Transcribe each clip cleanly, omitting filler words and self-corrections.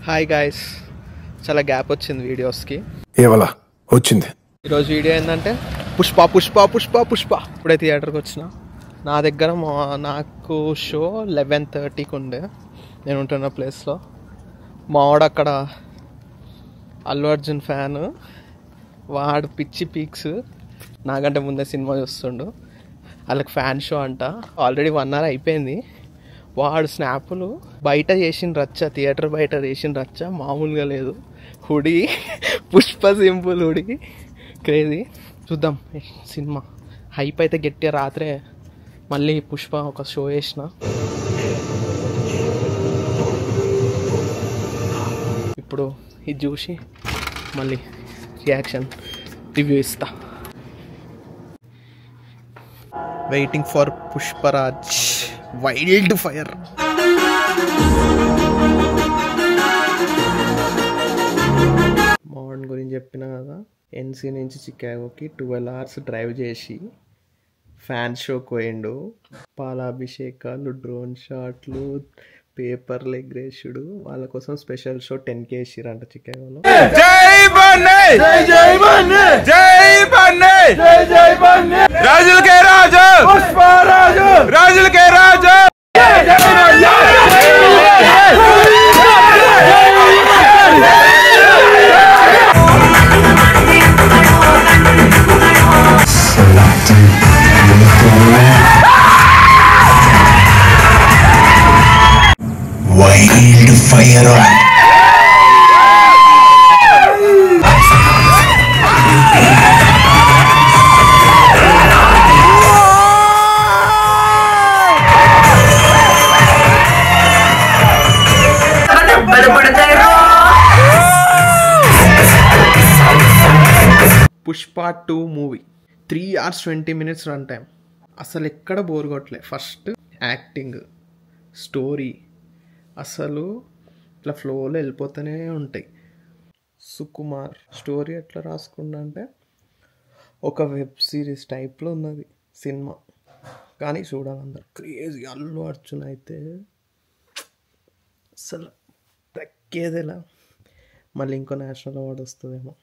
Hi guys, చాలా gap వచ్చింది వీడియోస్కి. ఏవలా వచ్చింది. ఈరోజు వీడియో ఏంటంటే పుష్ప పుష్ప పుష్ప పుష్ప. ఇప్పుడే థియేటర్కి వచ్చిన. నా దగ్గర నాకు షో 11:30కి ఉండే నేను ఉంటున్న ప్లేస్లో. మావాడు అక్కడ అల్లు అర్జున్ ఫ్యాన్, వాడు పిచ్చి పీక్స్ నాకంటే ముందే సినిమా చూస్తుండు. వాళ్ళకి ఫ్యాన్ షో అంట. ఆల్రెడీ 1 hour అయిపోయింది. వాడు స్నాపులు బయట చేసిన రచ్చ, థియేటర్ బయట చేసిన రచ్చ మామూలుగా లేదు. Hoodie Pushpa simple hoodie crazy. చూద్దాం సినిమా హైప్ అయితే గట్టిగా. రాత్రే మళ్ళీ పుష్ప ఒక షో వేసిన. ఇప్పుడు ఇది చూసి మళ్ళీ రియాక్షన్ రివ్యూ ఇస్తా. Waiting for Pushparaj wild fire. Morning గురించి చెప్పిన కదా, ఎన్సీ నుంచి చికాగోకి 12 hours డ్రైవ్ చేసి ఫ్యాన్ షోకి పోయిండు. పాలాభిషేకాలు, డ్రోన్ షాట్లు, పేపర్లు ఎగ్రేసుడు. వాళ్ళ కోసం special show 10K వేసిరంట చికాగోలో. Wild fire on. Pushpa 2 movie 3 hours 20 minutes run time. అసలు ఎక్కడ బోర్ కొట్టలే. ఫస్ట్ యాక్టింగ్, స్టోరీ అసలు ఇట్లా ఫ్లోలో వెళ్ళిపోతూనే ఉంటాయి. సుకుమార్ స్టోరీ ఎట్లా రాసుకుండా అంటే ఒక వెబ్ సిరీస్ టైప్లో ఉన్నది సినిమా. కానీ చూడాలి అందరు. క్రేజీ. అల్లు అర్జున్ అయితే అసలు తగ్గేదేలా. మళ్ళీ ఇంకో నేషనల్ అవార్డు వస్తుందేమో.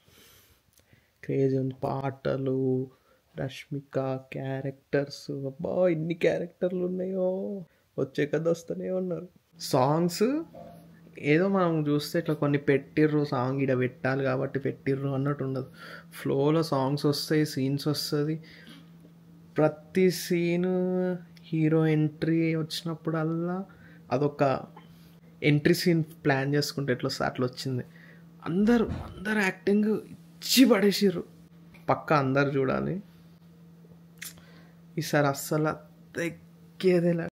క్రేజీ ఉంది. పాటలు, రష్మిక, క్యారెక్టర్స్, అబ్బా ఇన్ని క్యారెక్టర్లు ఉన్నాయో. వచ్చే కథ వస్తూనే ఉన్నారు. సాంగ్స్ ఏదో మనం చూస్తే ఇట్లా కొన్ని పెట్టిర్రు, సాంగ్ ఇక్కడ పెట్టాలి కాబట్టి పెట్టిర్రు అన్నట్టు ఉండదు. ఫ్లోలో సాంగ్స్ వస్తాయి, సీన్స్ వస్తుంది. ప్రతి సీను హీరో ఎంట్రీ వచ్చినప్పుడల్లా అదొక ఎంట్రీ సీన్ ప్లాన్ చేసుకుంటే ఎట్లా వస్తుంది అట్లా వచ్చింది. అందరూ యాక్టింగ్ ఇచ్చి పడేసిర్రు. పక్కా అందరు చూడాలి ఈసారి. అస్సలు తగ్గేదేలా.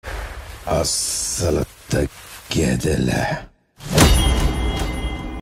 అస్సలు తగ్గేదేలా.